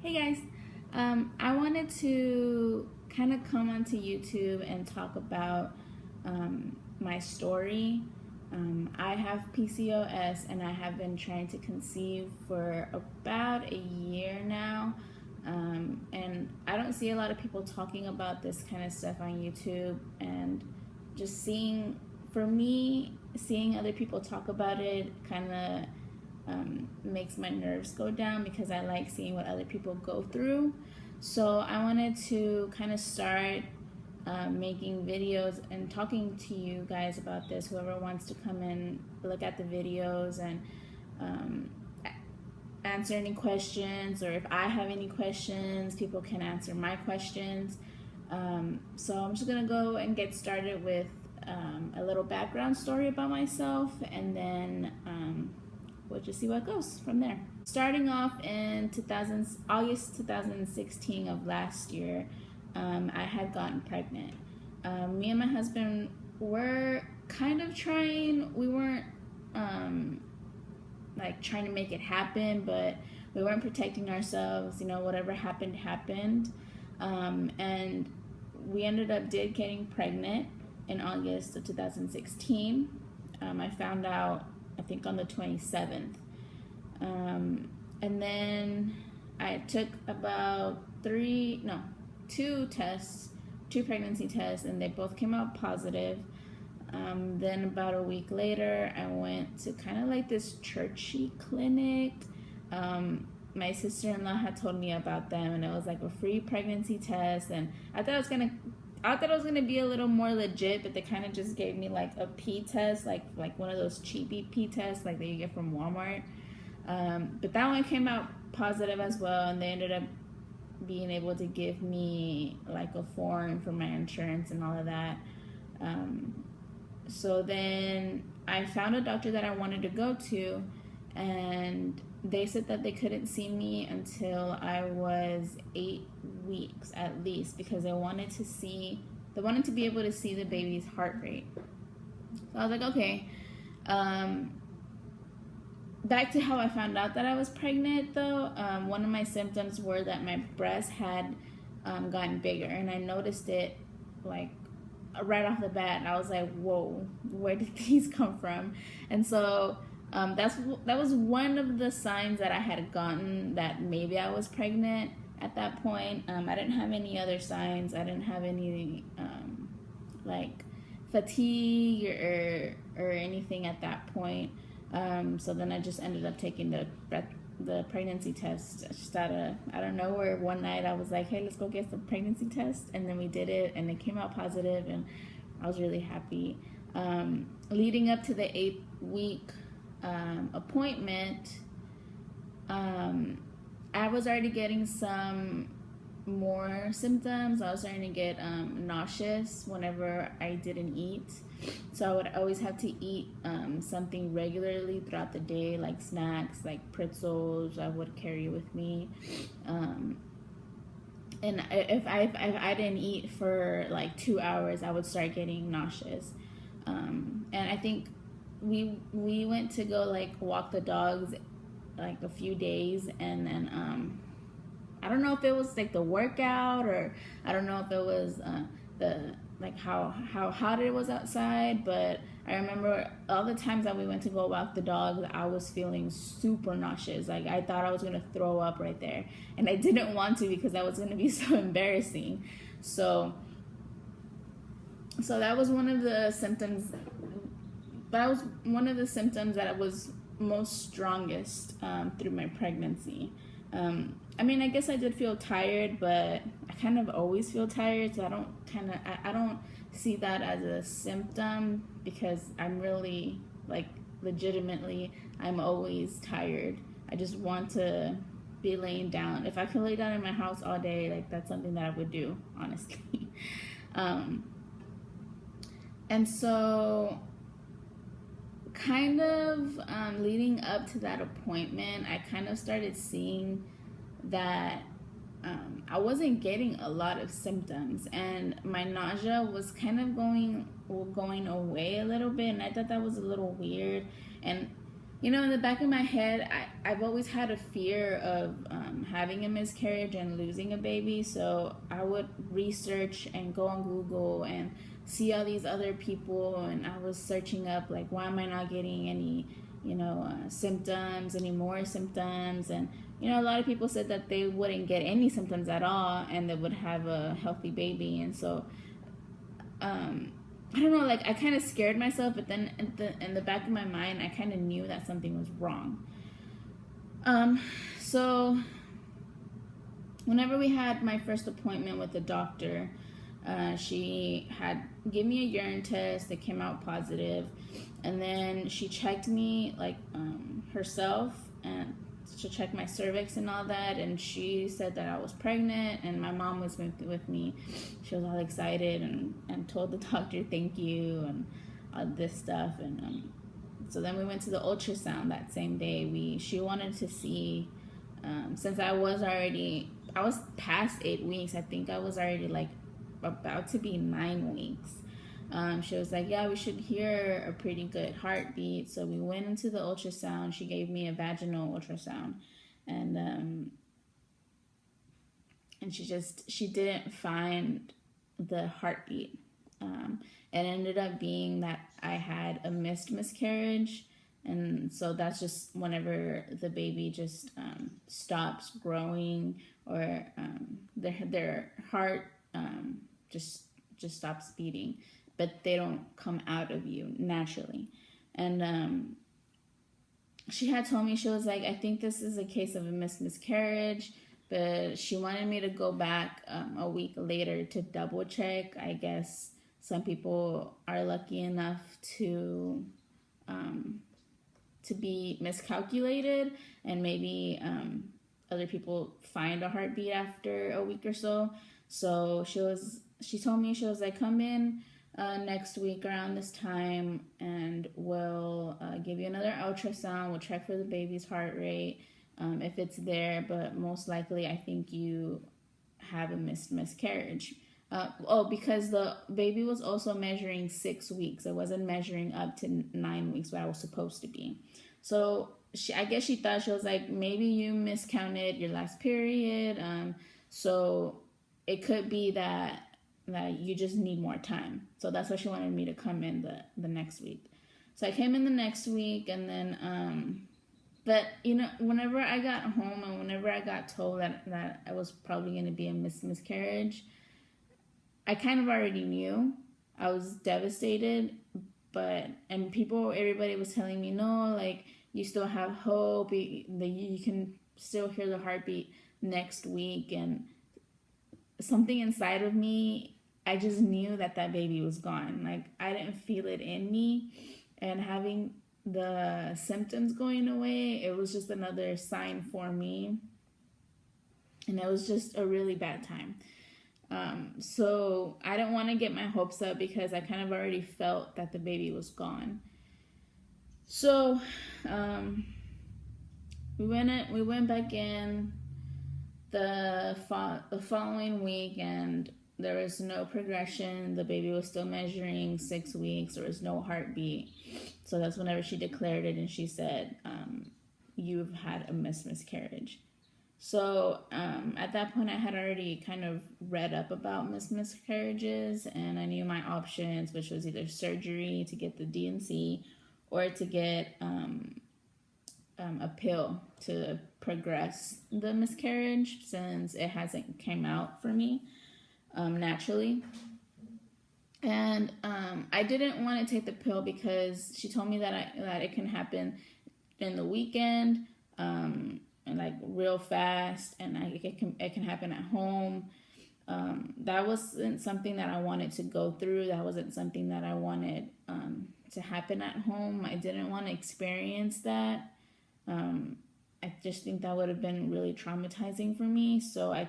Hey guys, I wanted to kind of come onto YouTube and talk about my story. I have PCOS and I have been trying to conceive for about a year now. And I don't see a lot of people talking about this kind of stuff on YouTube, and just seeing other people talk about it kind of makes my nerves go down because I like seeing what other people go through. So I wanted to kind of start making videos and talking to you guys about this. Whoever wants to come and look at the videos and answer any questions, or if I have any questions, people can answer my questions. So I'm just gonna go and get started with a little background story about myself, and then we'll just see what goes from there. Starting off in August 2016 of last year, I had gotten pregnant. Me and my husband were kind of trying. We weren't like trying to make it happen, but we weren't protecting ourselves. You know, whatever happened happened, and we ended up getting pregnant in August of 2016. I found out, I think, on the 27th. And then I took about two pregnancy tests, and they both came out positive. Then about a week later, I went to kind of like this churchy clinic. My sister-in-law had told me about them, and it was like a free pregnancy test, and I thought it was gonna be a little more legit, but they kind of just gave me like a pee test, like one of those cheapy pee tests like that you get from Walmart. But that one came out positive as well, and they ended up being able to give me like a form for my insurance and all of that. So then I found a doctor that I wanted to go to, and they said that they couldn't see me until I was 8 weeks at least, because they wanted to be able to see the baby's heart rate. So I was like, okay. Back to how I found out that I was pregnant though. One of my symptoms were that my breasts had gotten bigger, and I noticed it like right off the bat, and I was like, whoa, where did these come from? And so that was one of the signs that I had gotten that maybe I was pregnant at that point. I didn't have any other signs. I didn't have any like fatigue or anything at that point. So then I just ended up taking the pregnancy test just out of nowhere. One night I was like, hey, let's go get the pregnancy test, and then we did it, and it came out positive, and I was really happy. Leading up to the 8-week appointment, I was already getting some more symptoms. I was starting to get nauseous whenever I didn't eat. So I would always have to eat something regularly throughout the day, like snacks, like pretzels. I would carry with me. And if I didn't eat for like 2 hours, I would start getting nauseous. And I think we went to go like walk the dogs like a few days, and then I don't know if it was like the workout, or I don't know if it was how hot it was outside, but I remember all the times that we went to go walk the dogs, I was feeling super nauseous. Like I thought I was gonna throw up right there, and I didn't want to because that was gonna be so embarrassing. So that was one of the symptoms. That was one of the symptoms that was most strongest through my pregnancy. I mean, I guess I did feel tired, but I kind of always feel tired, so I don't see that as a symptom, because I'm really, like, legitimately, I'm always tired. I just want to be laying down. If I could lay down in my house all day, like, that's something that I would do, honestly. And so kind of leading up to that appointment, I kind of started seeing that I wasn't getting a lot of symptoms, and my nausea was kind of going away a little bit, and I thought that was a little weird. And You know, in the back of my head, I've always had a fear of having a miscarriage and losing a baby. So I would research and go on Google and see all these other people. And I was searching up, like, why am I not getting any, symptoms, any more symptoms? And, a lot of people said that they wouldn't get any symptoms at all and they would have a healthy baby. And so, I don't know, like I kind of scared myself, but then in the back of my mind, I kind of knew that something was wrong. So whenever we had my first appointment with the doctor, she had given me a urine test that came out positive, and then she checked me like herself and to check my cervix and all that, and she said that I was pregnant, and my mom was with me. She was all excited and told the doctor thank you and all this stuff, and so then we went to the ultrasound that same day. She wanted to see, since I was past 8 weeks. I think I was already like about to be 9 weeks. She was like, yeah, we should hear a pretty good heartbeat. So we went into the ultrasound. She gave me a vaginal ultrasound, and she didn't find the heartbeat. It ended up being that I had a missed miscarriage, and so that's just whenever the baby just stops growing, or their heart just stops beating, but they don't come out of you naturally. And she had told me, she was like, I think this is a case of a missed miscarriage, but she wanted me to go back a week later to double check. I guess some people are lucky enough to be miscalculated, and maybe other people find a heartbeat after a week or so. So she told me, she was like, come in next week around this time, and we'll give you another ultrasound. We'll check for the baby's heart rate, if it's there, but most likely I think you have a missed miscarriage. Because the baby was also measuring 6 weeks. It wasn't measuring up to 9 weeks, what I was supposed to be. So I guess she thought, she was like, maybe you miscounted your last period. So it could be that you just need more time. So that's why she wanted me to come in the next week. So I came in the next week, and then but whenever I got home and whenever I got told that I was probably going to be a miscarriage, I kind of already knew. I was devastated, everybody was telling me, no, like, you still have hope, you can still hear the heartbeat next week. And something inside of me, I just knew that baby was gone. Like, I didn't feel it in me, and having the symptoms going away, it was just another sign for me, and it was just a really bad time. So I didn't want to get my hopes up, because I kind of already felt that the baby was gone. So we went back in the following week, and there was no progression. The baby was still measuring 6 weeks. There was no heartbeat. So that's whenever she declared it, and she said, you've had a miscarriage. So at that point, I had already kind of read up about miscarriages, and I knew my options, which was either surgery to get the D&C, or to get a pill to progress the miscarriage, since it hasn't came out for me naturally. And I didn't want to take the pill, because she told me that it can happen in the weekend, and like real fast, and it can happen at home. That wasn't something that I wanted to go through. That wasn't something that I wanted to happen at home. I didn't want to experience that. I just think that would have been really traumatizing for me. So I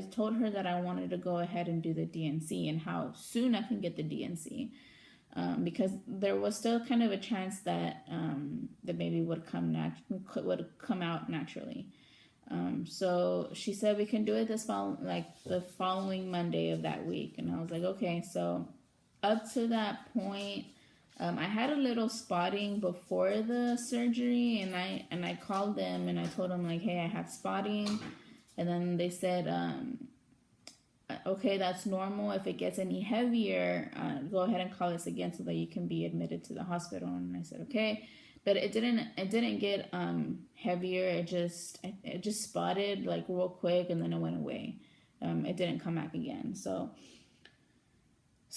told her that I wanted to go ahead and do the D&C, and how soon I can get the D&C. Because there was still kind of a chance that the baby would come out naturally. So she said we can do it the following Monday of that week, and I was like, okay. So up to that point, I had a little spotting before the surgery, and I called them and I told them like, hey, I have spotting, and then they said, okay, that's normal. If it gets any heavier, go ahead and call us again so that you can be admitted to the hospital. And I said okay, but it didn't get heavier. It just spotted like real quick, and then it went away. It didn't come back again. So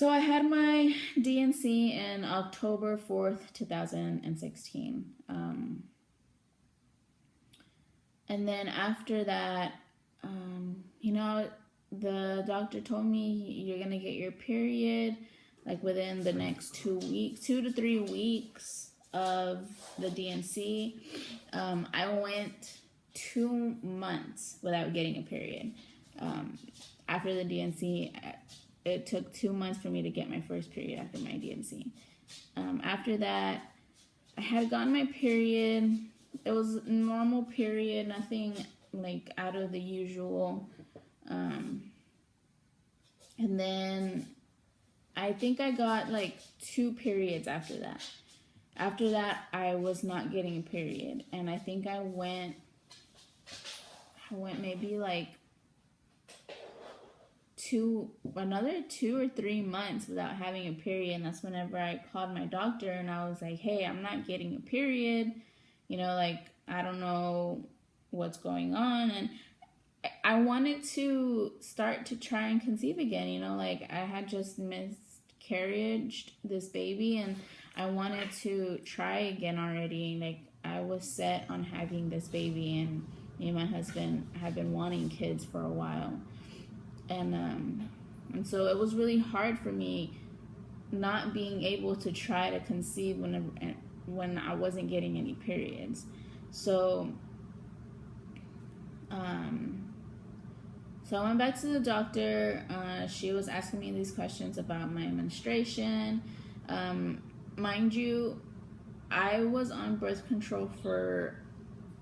I had my DNC in October 4th, 2016. And then after that, the doctor told me you're going to get your period like within the next 2 to 3 weeks of the DNC. I went 2 months without getting a period. After the DNC, it took 2 months for me to get my first period after my DNC. After that, I had gotten my period. It was a normal period, nothing like out of the usual. And then I think I got like 2 periods after that. After that, I was not getting a period. And I think I went maybe like another 2 or 3 months without having a period. And that's whenever I called my doctor and I was like, hey, I'm not getting a period. Like, I don't know what's going on. And I wanted to start to try and conceive again. Like I had just miscarriaged this baby and I wanted to try again already. Like I was set on having this baby, and me and my husband have been wanting kids for a while. And so it was really hard for me not being able to try to conceive when I wasn't getting any periods. So I went back to the doctor. She was asking me these questions about my menstruation. Mind you, I was on birth control for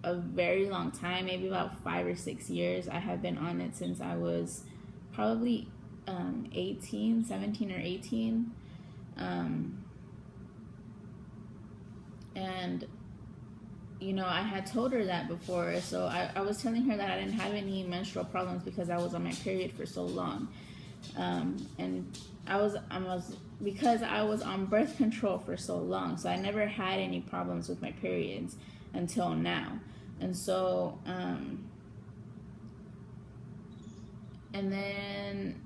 a very long time, maybe about 5 or 6 years. I have been on it since I was probably 17 or 18. And I had told her that before. So I was telling her that I didn't have any menstrual problems because I was on my period for so long. And because I was on birth control for so long. So I never had any problems with my periods until now. And so, and then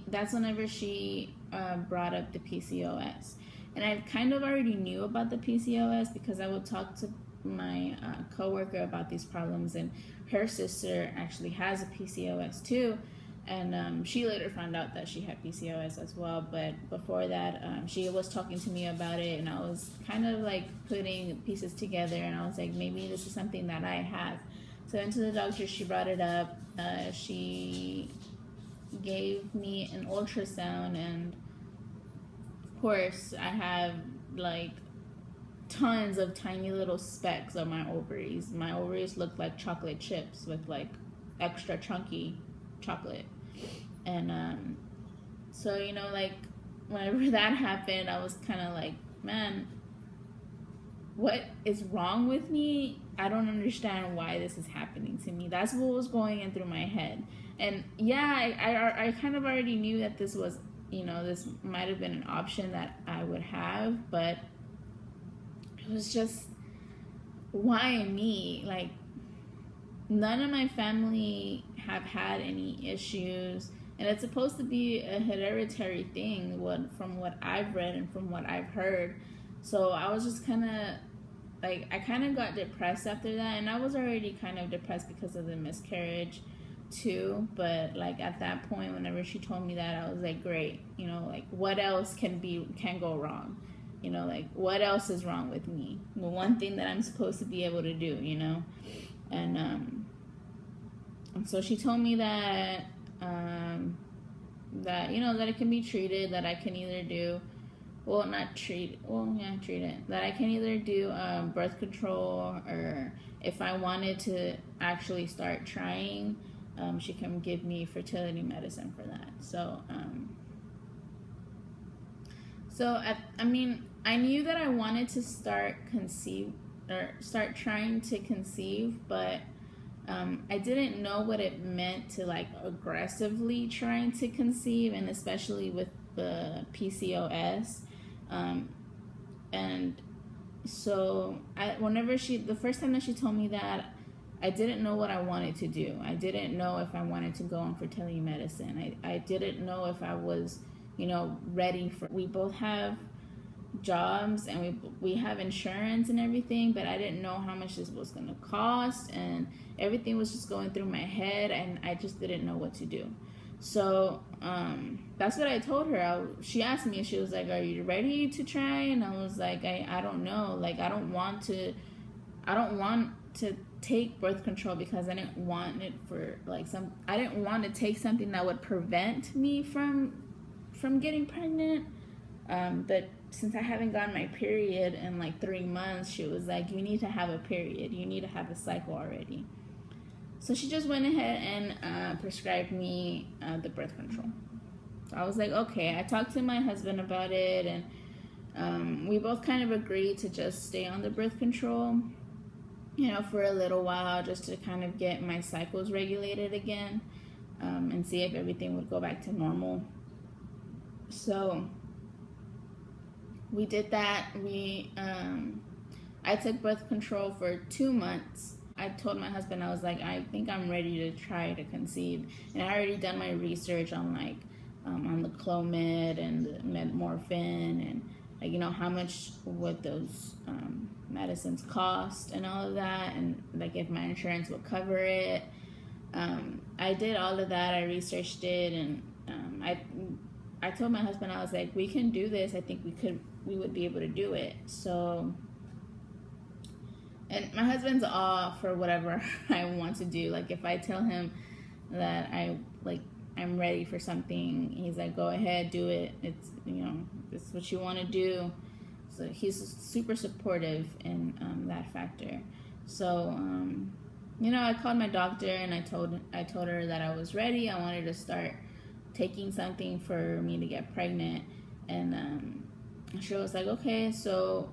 that's whenever she brought up the PCOS. And I kind of already knew about the PCOS because I would talk to my coworker about these problems, and her sister actually has a PCOS too. And she later found out that she had PCOS as well. But before that, she was talking to me about it, and I was kind of like putting pieces together, and I was like, maybe this is something that I have. So I went to the doctor, she brought it up. She gave me an ultrasound, and of course I have like tons of tiny little specks on my ovaries. My ovaries look like chocolate chips with like extra chunky chocolate. And so like whenever that happened, I was kind of like, man, what is wrong with me? I don't understand why this is happening to me. That's what was going in through my head. And yeah, I kind of already knew that this was, this might have been an option that I would have, but it was just, why me? Like, none of my family have had any issues, and it's supposed to be a hereditary thing, from what I've read and from what I've heard. So I was just kind of like, I kind of got depressed after that, and I was already kind of depressed because of the miscarriage too. But like at that point, whenever she told me that, I was like, great, like what else can go wrong? Like what else is wrong with me? The one thing that I'm supposed to be able to do, and so she told me that that it can be treated, that I can either do, treat it, that I can either do birth control, or if I wanted to actually start trying, she can give me fertility medicine for that. So So I mean, I knew that I wanted to start trying to conceive, but I didn't know what it meant to like aggressively trying to conceive, and especially with the PCOS. And so the first time that she told me that, I didn't know what I wanted to do. I didn't know if I wanted to go on fertility medicine. I didn't know if I was, ready for. We both have jobs and we have insurance and everything, but I didn't know how much this was going to cost, and everything was just going through my head, and I just didn't know what to do. So that's what I told her. She asked me, she was like, "Are you ready to try?" And I was like, I don't know. Like, I don't want to take birth control because I didn't want it for like I didn't want to take something that would prevent me from getting pregnant. But since I haven't gotten my period in like 3 months, she was like, "You need to have a period. You need to have a cycle already." So she just went ahead and prescribed me the birth control. So I was like, okay. I talked to my husband about it, and we both kind of agreed to just stay on the birth control, for a little while, just to kind of get my cycles regulated again, and see if everything would go back to normal. So we did that. I took birth control for 2 months. I told my husband, I was like, I think I'm ready to try to conceive. And I already done my research on like on the Clomid and the metmorphin, and like, how much would those medicines cost and all of that, and like if my insurance would cover it. I did all of that. I researched it, and I told my husband, I was like, we can do this. I think we would be able to do it. So, and my husband's all for whatever I want to do. Like, if I tell him that I'm ready for something, he's like, go ahead, do it. It's, it's what you want to do. So he's super supportive in that factor. So, I called my doctor, and I told her that I was ready. I wanted to start taking something for me to get pregnant. And she was like, okay. So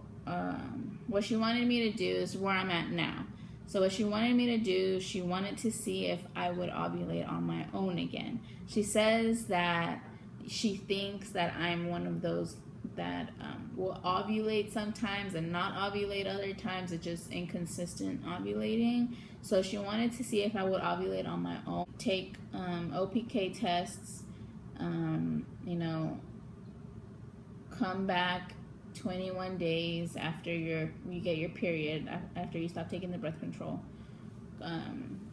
what she wanted me to do is where I'm at now. So what she wanted me to do, she wanted to see if I would ovulate on my own again. She says that she thinks that I'm one of those that will ovulate sometimes and not ovulate other times. It's just inconsistent ovulating. So she wanted to see if I would ovulate on my own, take OPK tests, come back 21 days after you get your period, after you stop taking the birth control.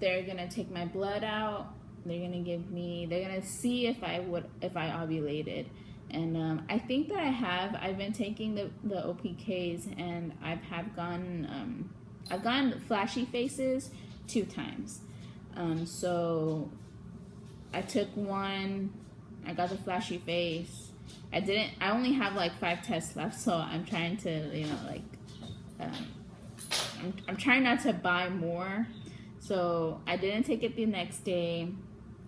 They're gonna take my blood out. They're gonna see if I ovulated. And I think that I've been taking the OPKs, and I've gotten flashy faces 2 times. So I took one, I got the flashy face. I only have like 5 tests left, so I'm trying to, I'm trying not to buy more. So I didn't take it the next day.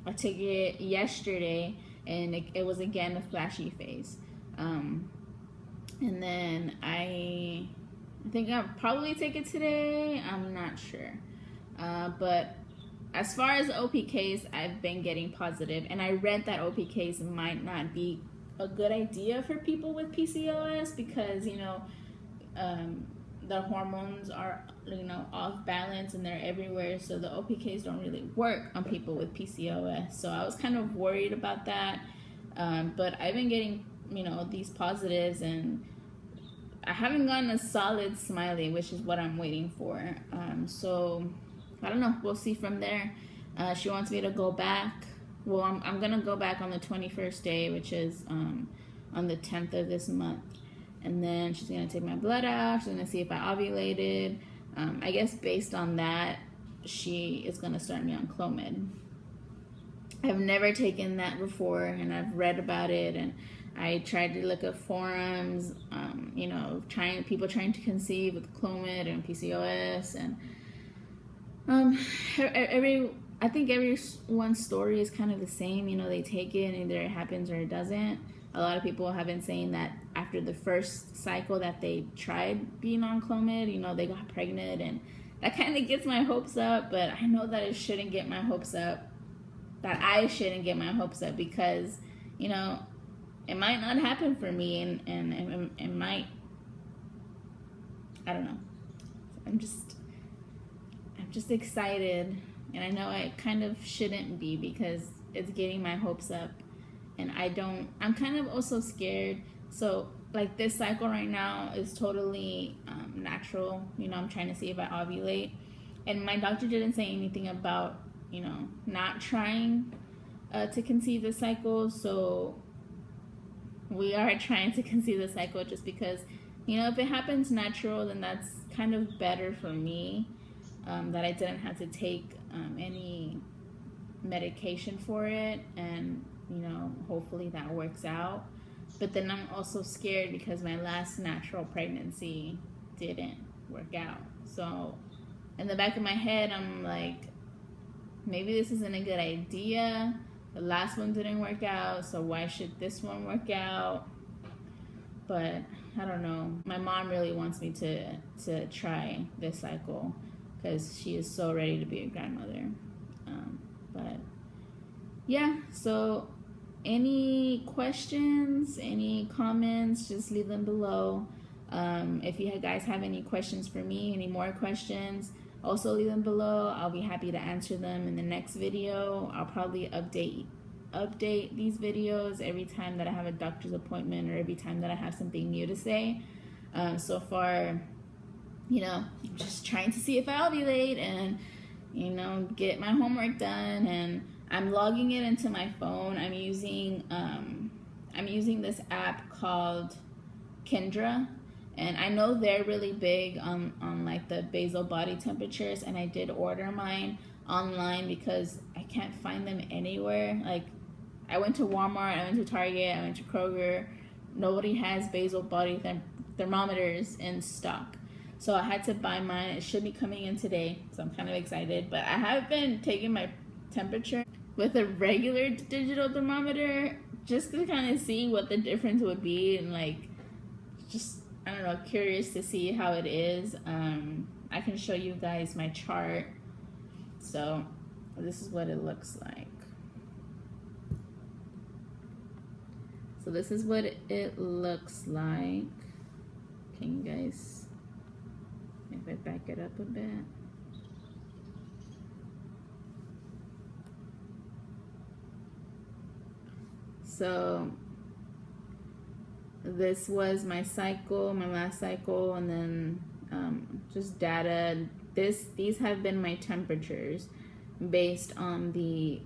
I took it yesterday, and it was again a flashy face. And then I think I'll probably take it today. I'm not sure. But as far as OPKs, I've been getting positive, and I read that OPKs might not be a good idea for people with PCOS because the hormones are off balance, and they're everywhere, so the OPKs don't really work on people with PCOS. So I was kind of worried about that, but I've been getting these positives, and I haven't gotten a solid smiley, which is what I'm waiting for. So I don't know, we'll see from there. She wants me to go back. Well, I'm gonna go back on the 21st day, which is on the 10th of this month, and then she's gonna take my blood out. She's gonna see if I ovulated. I guess based on that, she is gonna start me on Clomid. I've never taken that before, and I've read about it, and I tried to look at forums, people trying to conceive with Clomid and PCOS, and I think everyone's story is kind of the same. They take it, and either it happens or it doesn't. A lot of people have been saying that after the first cycle that they tried being on Clomid, you know, they got pregnant, and that kind of gets my hopes up. But I know that it shouldn't get my hopes up, that I shouldn't get my hopes up, because, you know, it might not happen for me, and it might, I don't know. I'm just excited, and I know I kind of shouldn't be, because it's getting my hopes up, and I'm kind of also scared. So like this cycle right now is totally natural. You know, I'm trying to see if I ovulate, and my doctor didn't say anything about, you know, not trying to conceive the cycle. So we are trying to conceive the cycle, just because, you know, if it happens natural, then that's kind of better for me, that I didn't have to take any medication for it, and, you know, hopefully that works out. But then I'm also scared because my last natural pregnancy didn't work out. So in the back of my head, I'm like, maybe this isn't a good idea. The last one didn't work out, so why should this one work out? But I don't know. My mom really wants me to try this cycle, because she is so ready to be a grandmother. But yeah, so any questions, any comments, just leave them below. If you guys have any questions for me, any more questions, also leave them below. I'll be happy to answer them in the next video. I'll probably update these videos every time that I have a doctor's appointment, or every time that I have something new to say. So far, you know, I'm just trying to see if I ovulate, and, you know, get my homework done, and I'm logging it into my phone. I'm using this app called Kendra, and I know they're really big on like the basal body temperatures, and I did order mine online because I can't find them anywhere. Like, I went to Walmart, I went to Target, I went to Kroger. Nobody has basal body thermometers in stock. So I had to buy mine. It should be coming in today, so I'm kind of excited. But I have been taking my temperature with a regular digital thermometer, just to kind of see what the difference would be, and like, just, I don't know, curious to see how it is. I can show you guys my chart. So this is what it looks like. So this is what it looks like. Can you guys, if I back it up a bit? So this was my cycle, my last cycle, and then just data. These have been my temperatures based on the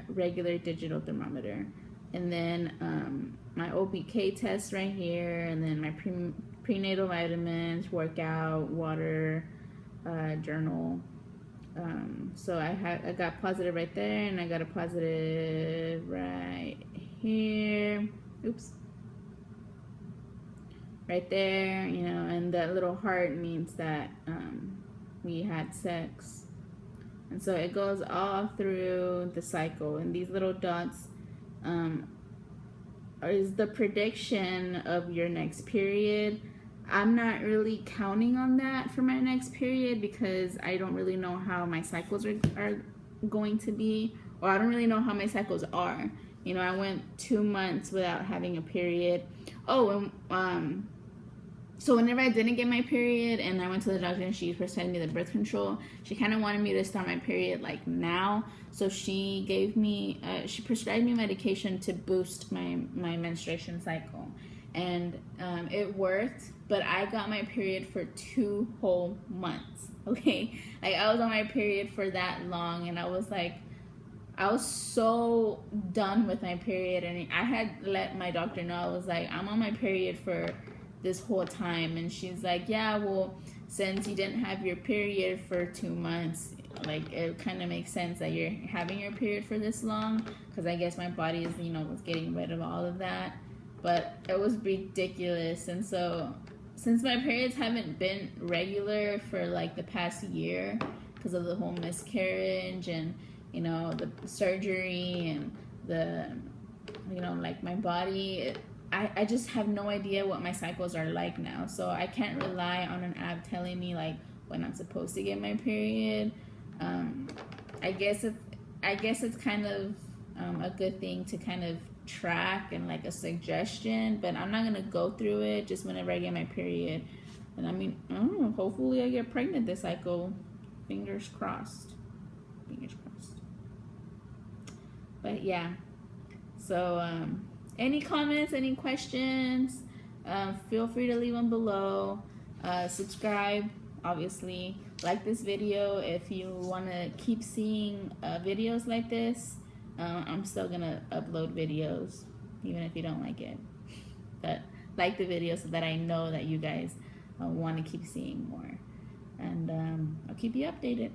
regular digital thermometer, and then my OPK test right here, and then my prenatal vitamins, workout, water, journal. So I got positive right there, and I got a positive right here. Oops. Right there, you know, and that little heart means that we had sex. And so it goes all through the cycle, and these little dots is the prediction of your next period. I'm not really counting on that for my next period, because I don't really know how my cycles are going to be, or I don't really know how my cycles are. You know, I went 2 months without having a period. Oh, and so whenever I didn't get my period and I went to the doctor and she prescribed me the birth control, she kind of wanted me to start my period like now. So she gave me, she prescribed me medication to boost my menstruation cycle. And it worked, but I got my period for 2 whole months, okay? Like, I was on my period for that long, and I was like, I was so done with my period, and I had let my doctor know. I was like, I'm on my period for this whole time, and she's like, yeah, well, since you didn't have your period for 2 months, like, it kind of makes sense that you're having your period for this long, because I guess my body is, you know, was getting rid of all of that. But it was ridiculous. And so since my periods haven't been regular for like the past year because of the whole miscarriage and, you know, the surgery and the, you know, like my body, I just have no idea what my cycles are like now. So I can't rely on an app telling me like when I'm supposed to get my period. I guess it's kind of a good thing to kind of track and like a suggestion, but I'm not gonna go through it just whenever I get my period. And I mean, I don't know, hopefully I get pregnant this cycle. Fingers crossed. Fingers crossed. But yeah, so any comments, any questions, feel free to leave them below. Subscribe, obviously. Like this video if you want to keep seeing videos like this. I'm still gonna upload videos even if you don't like it, but like the video so that I know that you guys want to keep seeing more, and I'll keep you updated.